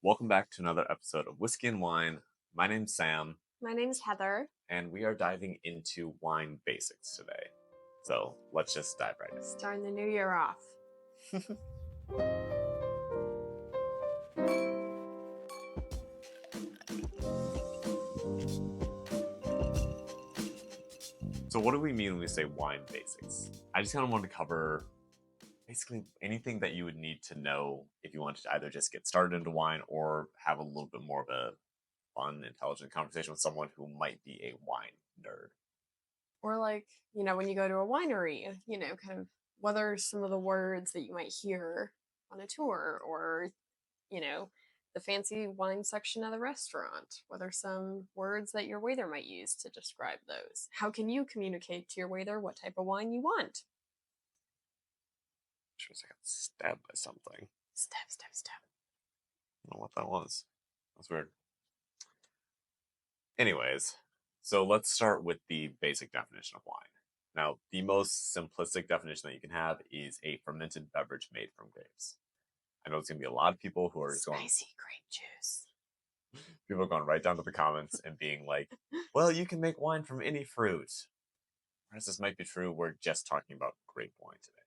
Welcome back to another episode of Whiskey and Wine. My name's Sam, My name's Heather. and we are diving into wine basics today. So let's just dive right in. Starting the new year off. So, what do we mean when we say wine basics? I just kind of want to cover basically anything that you would need to know if you wanted to either just get started into wine or have a little bit more of a fun, intelligent conversation with someone who might be a wine nerd. Or when you go to a winery, kind of what are some of the words that you might hear on a tour or, the fancy wine section of the restaurant? What are some words that your waiter might use to describe those? How can you communicate to your waiter what type of wine you want? Sure, I got stabbed by something. Step, step, step. I don't know what that was. That's weird. Anyways, so let's start with the basic definition of wine. Now, the most simplistic definition that you can have is a fermented beverage made from grapes. I know it's going to be a lot of people who are just going, Spicy grape juice. people are going right down to the comments and being like, well, you can make wine from any fruit. Whereas this might be true, we're just talking about grape wine today.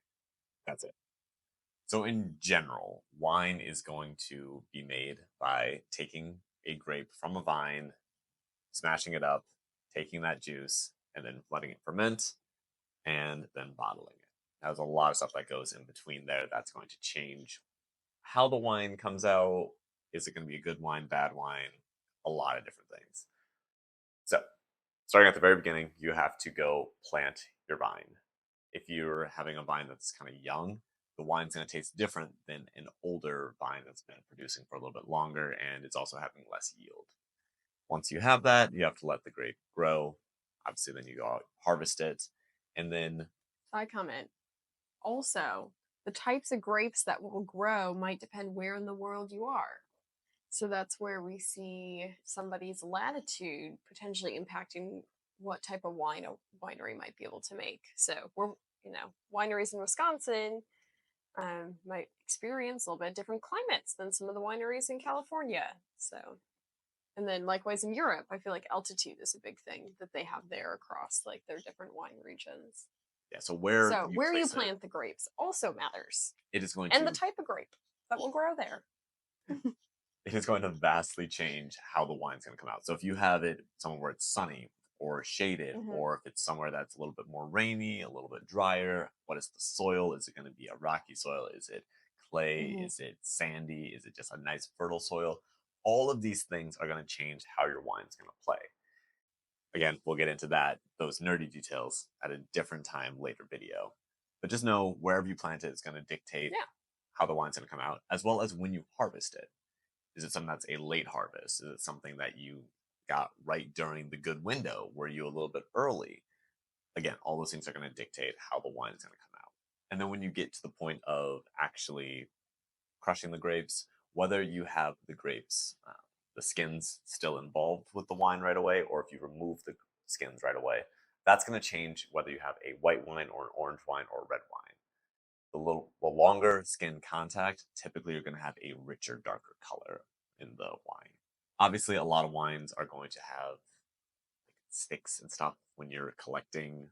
That's it. So in general, wine is going to be made by taking a grape from a vine, smashing it up, taking that juice, and then letting it ferment, and then bottling it. There's a lot of stuff that goes in between there that's going to change how the wine comes out. Is it going to be a good wine, bad wine? A lot of different things. So, starting at the very beginning, you have to go plant your vine. If you're having a vine that's kind of young, the wine's going to taste different than an older vine that's been producing for a little bit longer and it's also having less yield. Once you have that, you have to let the grape grow. Obviously, then you go out, harvest it, and then I comment. Also, the types of grapes that will grow might depend where in the world you are. So that's where we see somebody's latitude potentially impacting what type of wine a winery might be able to make. So wineries in Wisconsin might experience a little bit different climates than some of the wineries in California. So, and then likewise in Europe, I feel like altitude is a big thing that they have there across like their different wine regions. yeah, so where you plant the grapes also matters. It is going and to the type of grape that will grow there. it is going to vastly change how the wine's going to come out. So if you have it somewhere where it's sunny or shaded, or if it's somewhere that's a little bit more rainy, a little bit drier, what is the soil? Is it going to be a rocky soil? Is it clay? Is it sandy? Is it just a nice fertile soil? All of these things are going to change how your wine's going to play. Again, we'll get into those nerdy details at a different time, later video. But just know wherever you plant it is going to dictate how the wine's going to come out, as well as when you harvest it. Is it something that's a late harvest? Is it something that you got right during the good window? Were you a little bit early? Again, all those things are going to dictate how the wine is going to come out. And then when you get to the point of actually crushing the grapes, whether you have the grapes, the skins still involved with the wine right away, or if you remove the skins right away, that's going to change whether you have a white wine or an orange wine or a red wine. The longer skin contact, typically you're going to have a richer, darker color in the wine. Obviously, a lot of wines are going to have sticks and stuff when you're collecting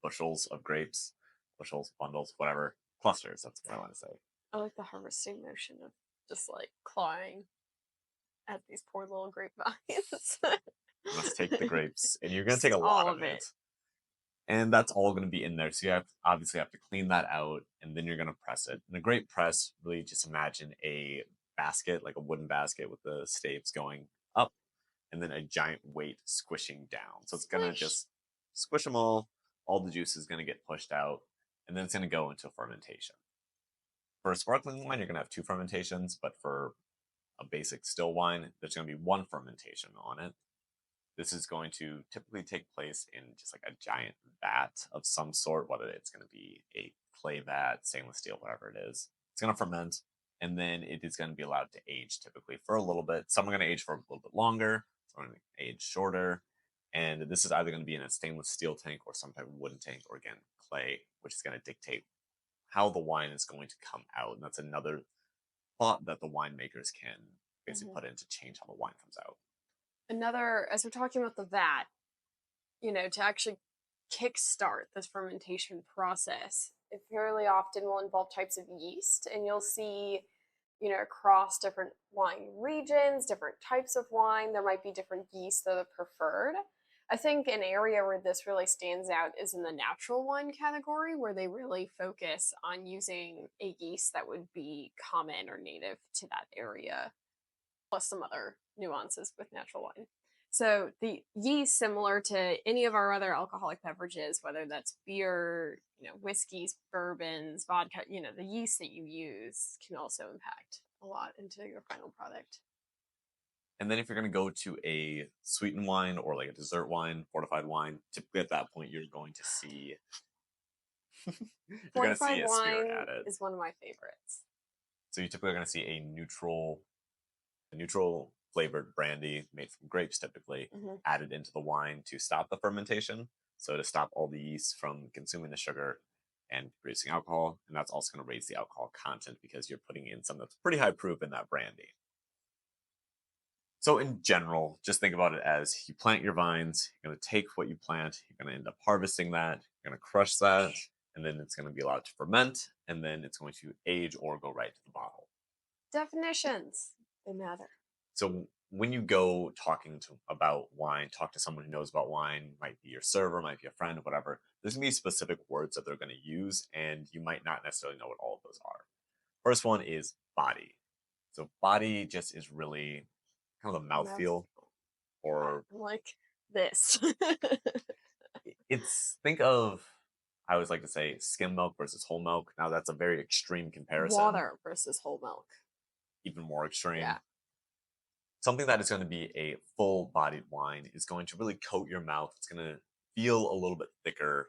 bushels of grapes, bushels, bundles, whatever, clusters. That's what I want to say. I like the harvesting motion of just like clawing at these poor little grapevines. Let's take the grapes, and you're going to take a lot of it. And that's all going to be in there. So you obviously have to clean that out, and then you're going to press it. And a great press, really just imagine a basket, like a wooden basket with the staves going up, and then a giant weight squishing down. So it's going to just squish them all. All the juice is going to get pushed out, and then it's going to go into fermentation. For a sparkling wine, you're going to have 2 fermentations, but for a basic still wine, there's going to be 1 fermentation on it. This is going to typically take place in just like a giant vat of some sort, whether it's going to be a clay vat, stainless steel, whatever it is. It's going to ferment, and then it is going to be allowed to age typically for a little bit. Some are going to age for a little bit longer, some are going to age shorter. And this is either going to be in a stainless steel tank or some type of wooden tank, or again, clay, which is going to dictate how the wine is going to come out. And that's another thought that the winemakers can basically put in to change how the wine comes out. Another, as we're talking about the vat, to actually kickstart this fermentation process, it fairly often will involve types of yeast, and you'll see, across different wine regions, different types of wine, there might be different yeasts that are preferred. I think an area where this really stands out is in the natural wine category, where they really focus on using a yeast that would be common or native to that area, plus some other nuances with natural wine. So the yeast, similar to any of our other alcoholic beverages, whether that's beer, whiskeys, bourbons, vodka, the yeast that you use can also impact a lot into your final product. And then if you're going to go to a sweetened wine or like a dessert wine, fortified wine, typically at that point you're going to see you're going to see Fortified a spirit wine added. is one of my favorites. So you typically are going to see a neutral flavored brandy made from grapes typically added into the wine to stop the fermentation. So to stop all the yeast from consuming the sugar and producing alcohol. And that's also going to raise the alcohol content because you're putting in something that's pretty high proof in that brandy. So in general, just think about it as you plant your vines, you're going to take what you plant, you're going to end up harvesting that, you're going to crush that, and then it's going to be allowed to ferment, and then it's going to age or go right to the bottle. Definitions, they matter. So when you go about wine, talk to someone who knows about wine, might be your server, might be a friend, whatever, there's going to be specific words that they're going to use, and you might not necessarily know what all of those are. First one is body. So body just is really kind of the mouthfeel, or like this. think of, I always like to say skim milk versus whole milk. Now that's a very extreme comparison. Water versus whole milk. Even more extreme. Yeah. Something that is going to be a full-bodied wine is going to really coat your mouth. It's going to feel a little bit thicker,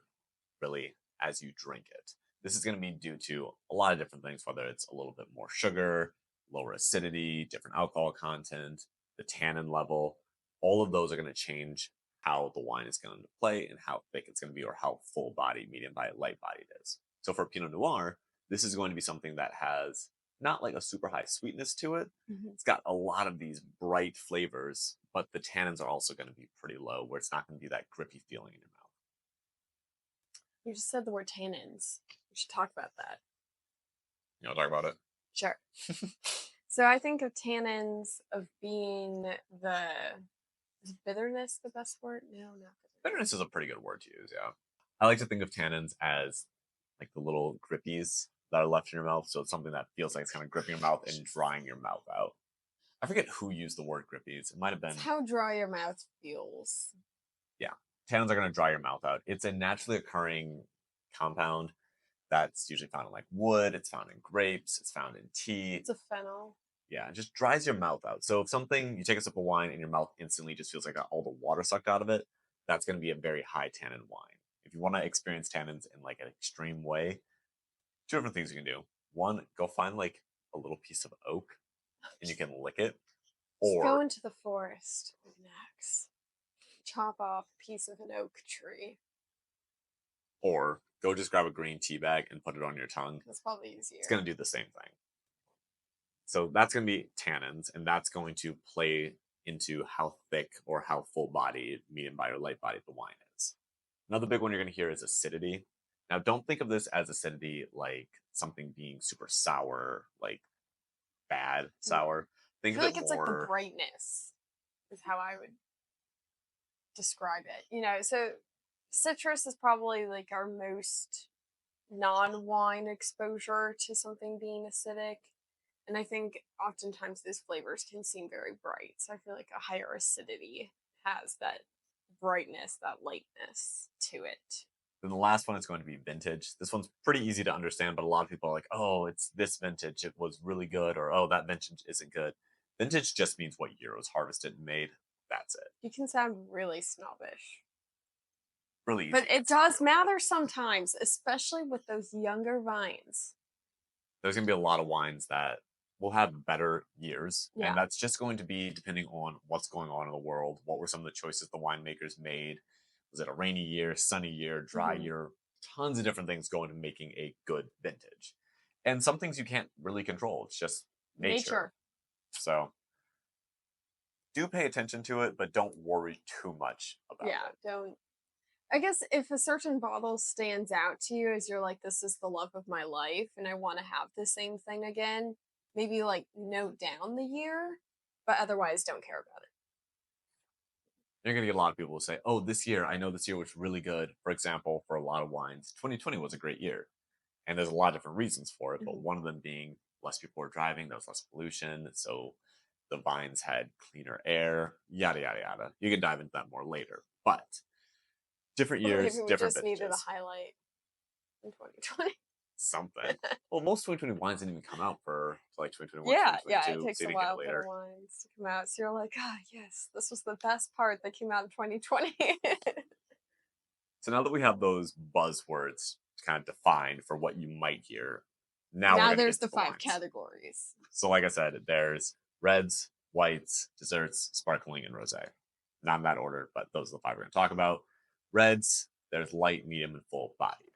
really, as you drink it. This is going to be due to a lot of different things, whether it's a little bit more sugar, lower acidity, different alcohol content, the tannin level. All of those are going to change how the wine is going to play and how thick it's going to be, or how full-bodied, medium-bodied, light-bodied it is. So for Pinot Noir, this is going to be something that has not like a super high sweetness to it. It's got a lot of these bright flavors, but the tannins are also going to be pretty low, where it's not going to be that grippy feeling in your mouth. You just said the word tannins. We should talk about that. You want to talk about it? Sure. So I think of tannins of being is bitterness the best word? No, not bitterness. Bitterness is a pretty good word to use, yeah. I like to think of tannins as like the little grippies that are left in your mouth. So it's something that feels like it's kind of gripping your mouth and drying your mouth out. I forget who used the word grippies. It might have been... It's how dry your mouth feels. Yeah. Tannins are going to dry your mouth out. It's a naturally occurring compound that's usually found in like wood. It's found in grapes. It's found in tea. It's a phenol. Yeah, it just dries your mouth out. So if you take a sip of wine and your mouth instantly just feels like got all the water sucked out of it, that's going to be a very high tannin wine. If you want to experience tannins in like an extreme way, two different things you can do. One, go find like a little piece of oak and you can lick it. Or just go into the forest with an axe. Chop off a piece of an oak tree. Or go just grab a green tea bag and put it on your tongue. That's probably easier. It's going to do the same thing. So that's going to be tannins, and that's going to play into how thick or how full-bodied, medium-bodied, or light-bodied the wine is. Another big one you're going to hear is acidity. Now, don't think of this as acidity like something being super sour, like bad sour. I feel like it's like the brightness is how I would describe it. So citrus is probably like our most non-wine exposure to something being acidic. And I think oftentimes those flavors can seem very bright. So I feel like a higher acidity has that brightness, that lightness to it. Then the last one is going to be vintage. This one's pretty easy to understand, but a lot of people are like, oh, it's this vintage. It was really good. Or, oh, that vintage isn't good. Vintage just means what year it was harvested and made. That's it. You can sound really snobbish. Really easy. But it does matter sometimes, especially with those younger vines. There's going to be a lot of wines that will have better years. Yeah. And that's just going to be depending on what's going on in the world. What were some of the choices the winemakers made? Was it a rainy year, sunny year, dry year? Tons of different things go into making a good vintage. And some things you can't really control. It's just nature. So Do pay attention to it, but don't worry too much about Yeah, it. don't. I guess if a certain bottle stands out to you as you're like, this is the love of my life and I want to have the same thing again, maybe like note down the year, but otherwise don't care about it. You're going to get a lot of people who say, oh, this year, I know this year was really good. For example, for a lot of wines, 2020 was a great year. And there's a lot of different reasons for it, but Mhm. one of them being less people were driving, there was less pollution. So the vines had cleaner air, yada, yada, yada. You can dive into that more later. But different Or maybe years, we different just needed a vintages, highlight in 2020. something. Well, most 2020 wines didn't even come out for like 2021, Yeah, it 2022, so takes you a didn't get it while for the later. wines to come out. So you're like, ah, yes, this was the best part that came out of 2020. So now that we have those buzzwords kind of defined for what you might hear, now we're Now going to there's get the to the five wines. categories. So, like I said, there's reds, whites, desserts, sparkling, and rosé. Not in that order, but those are the five we're going to talk about. Reds, there's light, medium, and full bodied.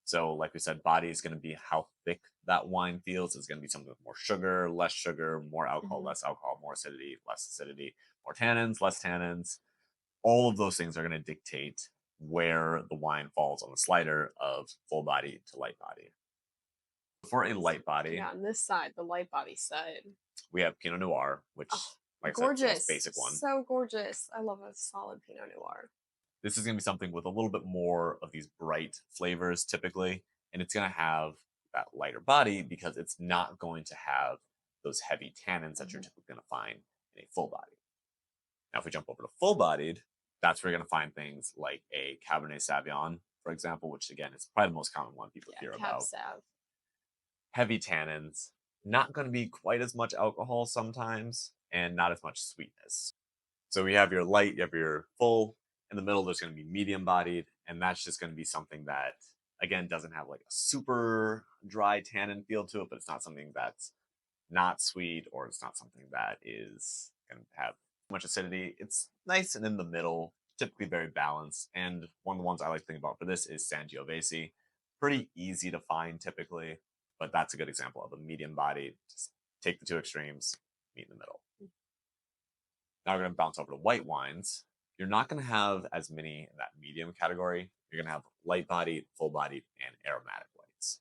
So, like we said, body is going to be how thick that wine feels. It's going to be something with more sugar, more alcohol, Mhm. less alcohol, more acidity, less acidity, more tannins, less tannins. All of those things are going to dictate where the wine falls on the slider of full body to light body. For a light body, Yeah, on this side, the light body side. we have Pinot Noir, Oh, which, like I said, is the most gorgeous. basic one. So gorgeous. I love a solid Pinot Noir. This is going to be something with a little bit more of these bright flavors typically, and it's going to have that lighter body because it's not going to have those heavy tannins that you're Mhm. typically going to find in a full body. Now, if we jump over to full bodied, that's where you're going to find things like a Cabernet Sauvignon, for example, which again is probably the most common one people Yeah, hear Cab about. Sav. Heavy tannins, not going to be quite as much alcohol sometimes, and not as much sweetness. So we have your light, you have your full. In the middle, there's going to be medium bodied, and that's just going to be something that, again, doesn't have like a super dry tannin feel to it, but it's not something that's not sweet or it's not something that is going to have much acidity. It's nice and in the middle, typically very balanced. And one of the ones I like to think about for this is Sangiovese. Pretty easy to find typically, but that's a good example of a medium body. Just take the two extremes, meet in the middle. Now we're going to bounce over to white wines. You're not going to have as many in that medium category. You're going to have light bodied, full bodied, and aromatic whites.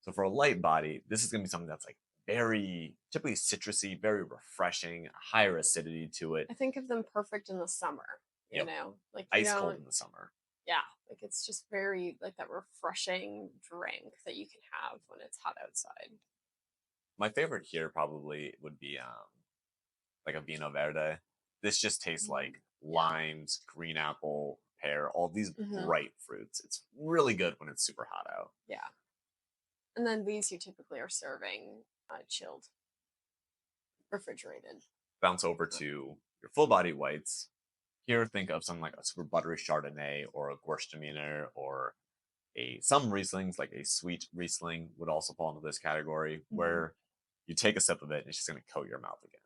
So for a light body, this is going to be something that's like very typically citrusy, very refreshing, higher acidity to it. I think of them perfect in the summer, Yep, like you ice cold don't, in the summer. yeah, like it's just very like that refreshing drink that you can have when it's hot outside. My favorite here probably would be like a Vino Verde. This just tastes Mm, like yeah. limes, green apple, pear, all these Hmm. bright fruits. It's really good when it's super hot out. Yeah. And then these you typically are serving chilled, refrigerated. Bounce over to your full body whites. Here, think of something like a super buttery Chardonnay or a Gewürztraminer or a some Rieslings, like a sweet Riesling, would also fall into this category, Hmm. where you take a sip of it and it's just going to coat your mouth again.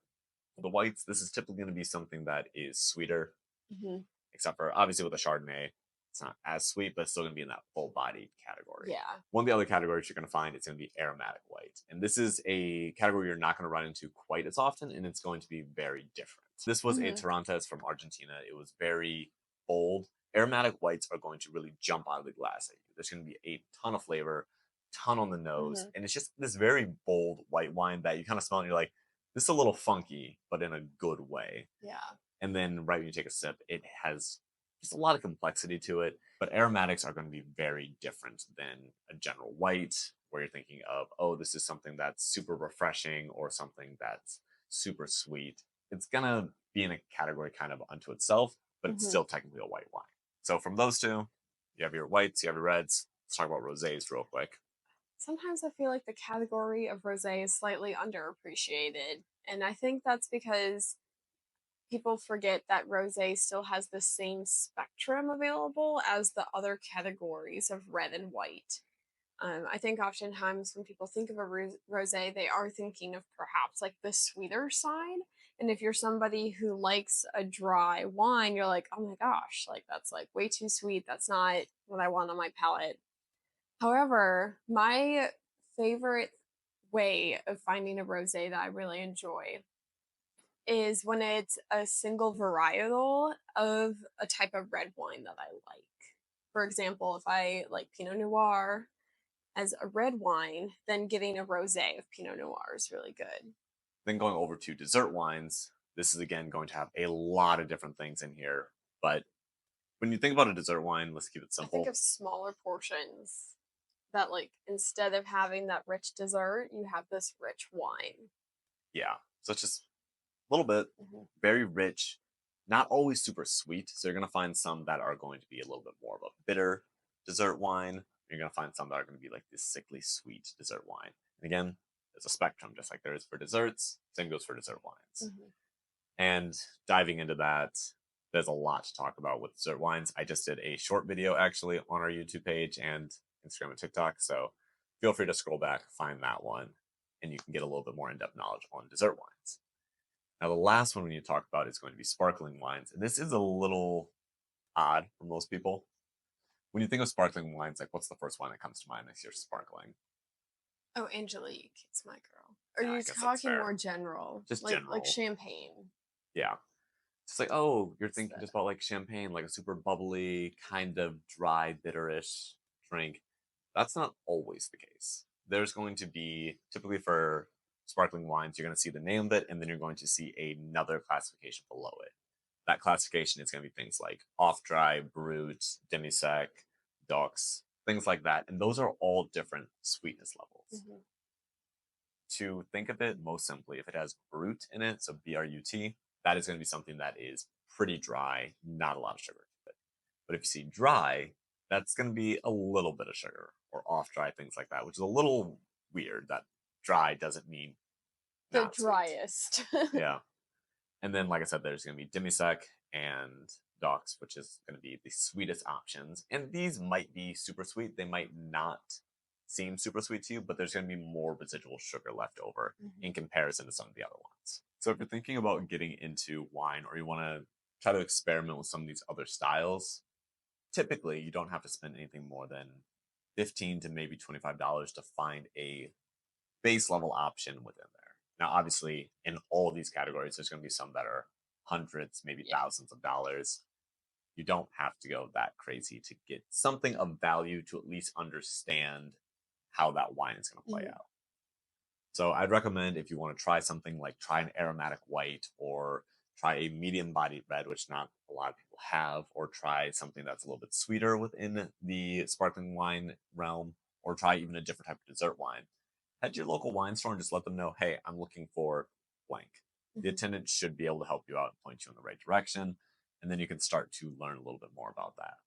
For the whites, this is typically going to be something that is sweeter, Hmm. except for obviously with a Chardonnay, it's not as sweet, but it's still going to be in that full bodied category. Yeah. One of the other categories you're going to find it's going to be aromatic white. And this is a category you're not going to run into quite as often, and it's going to be very different. This was a Hmm. Tarantes from Argentina. It was very bold. Aromatic whites are going to really jump out of the glass at you. There's going to be a ton of flavor, ton on the nose, Hmm. and it's just this very bold white wine that you kind of smell and you're like, this is a little funky, but in a good way. Yeah. And then right when you take a sip, it has just a lot of complexity to it. But aromatics are going to be very different than a general white, where you're thinking of, oh, this is something that's super refreshing or something that's super sweet. It's going to be in a category kind of unto itself, but it's Hmm. still technically a white wine. So from those two, you have your whites, you have your reds. Let's talk about rosés real quick. Sometimes I feel like the category of rosé is slightly underappreciated, and I think that's because people forget that rosé still has the same spectrum available as the other categories of red and white. I think oftentimes when people think of a rosé, they are thinking of perhaps like the sweeter side. And if you're somebody who likes a dry wine, you're like, oh my gosh, like that's like way too sweet. That's not what I want on my palate. However, my favorite way of finding a rosé that I really enjoy is when it's a single varietal of a type of red wine that I like. For example, if I like Pinot Noir as a red wine, then getting a rosé of Pinot Noir is really good. Then going over to dessert wines, this is again going to have a lot of different things in here. But when you think about a dessert wine, let's keep it I think simple. of smaller portions that, like, instead of having that rich dessert, you have this rich wine. Yeah. So it's just a little bit, Mhm. very rich, not always super sweet. So you're going to find some that are going to be a little bit more of a bitter dessert wine. You're going to find some that are going to be like this sickly sweet dessert wine. And again, there's a spectrum, just like there is for desserts. Same goes for dessert wines. Mhm. And diving into that, there's a lot to talk about with dessert wines. I just did a short video actually on our YouTube page and Instagram and TikTok. So feel free to scroll back, find that one, and you can get a little bit more in depth knowledge on dessert wines. Now, the last one we need to talk about is going to be sparkling wines. And this is a little odd for most people. When you think of sparkling wines, like what's the first one that comes to mind next year sparkling? Oh, Angelique, it's my girl. Are Yeah, I you guess that's talking fair. more general, Just like general. champagne? Yeah. It's like, oh, you're It's thinking the just about like champagne, like a super bubbly, kind of dry, bitterish drink. That's not always the case. There's going to be, typically for sparkling wines, you're going to see the name of it, and then you're going to see another classification below it. That classification is going to be things like off dry, brut, demi sec, dox, things like that. And those are all different sweetness levels. Mhm. To think of it most simply, if it has brut in it, so BRUT, that is going to be something that is pretty dry, not a lot of sugar to it. But if you see dry, that's going to be a little bit of sugar or off dry, things like that, which is a little weird that dry doesn't mean The not sweet. driest. Yeah. And then, like I said, there's going to be demisec and dox, which is going to be the sweetest options. And these might be super sweet. They might not seem super sweet to you, but there's going to be more residual sugar left over Mhm. in comparison to some of the other ones. So if you're thinking about getting into wine or you want to try to experiment with some of these other styles, typically you don't have to spend anything more than 15 to maybe $25 to find a base level option within there. Now, obviously, in all of these categories, there's going to be some that are hundreds, maybe Yeah. thousands of dollars. You don't have to go that crazy to get something of value to at least understand how that wine is going to play Mhm. out. So I'd recommend if you want to try something like try an aromatic white or try a medium bodied red, which not a lot of people have, or try something that's a little bit sweeter within the sparkling wine realm, or try even a different type of dessert wine. Head to your local wine store and just let them know, hey, I'm looking for blank. The Mhm. attendant should be able to help you out and point you in the right direction. And then you can start to learn a little bit more about that.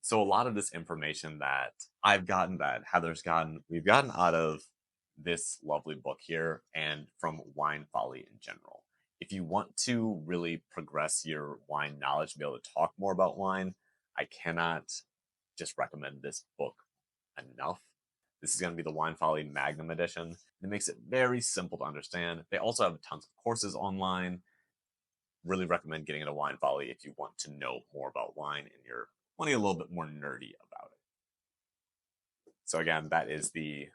So a lot of this information that I've gotten, that Heather's gotten, we've gotten out of this lovely book here and from Wine Folly in general. If you want to really progress your wine knowledge and be able to talk more about wine, I cannot just recommend this book enough. This is going to be the Wine Folly Magnum Edition. It makes it very simple to understand. They also have tons of courses online. Really recommend getting into Wine Folly if you want to know more about wine and you're wanting a little bit more nerdy about it. So again, that is the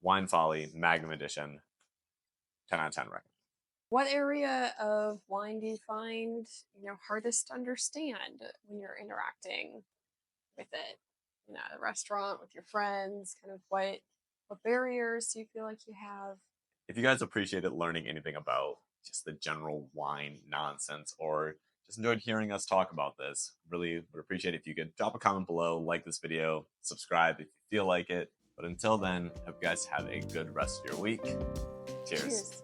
Wine Folly Magnum Edition. 10 out of 10 recommend. What area of wine do you find, hardest to understand when you're interacting with it? At a restaurant with your friends, kind of what barriers do you feel like you have? If you guys appreciated learning anything about just the general wine nonsense or just enjoyed hearing us talk about this, really would appreciate it if you could drop a comment below, like this video, subscribe if you feel like it. But until then, hope you guys have a good rest of your week. Cheers. Cheers.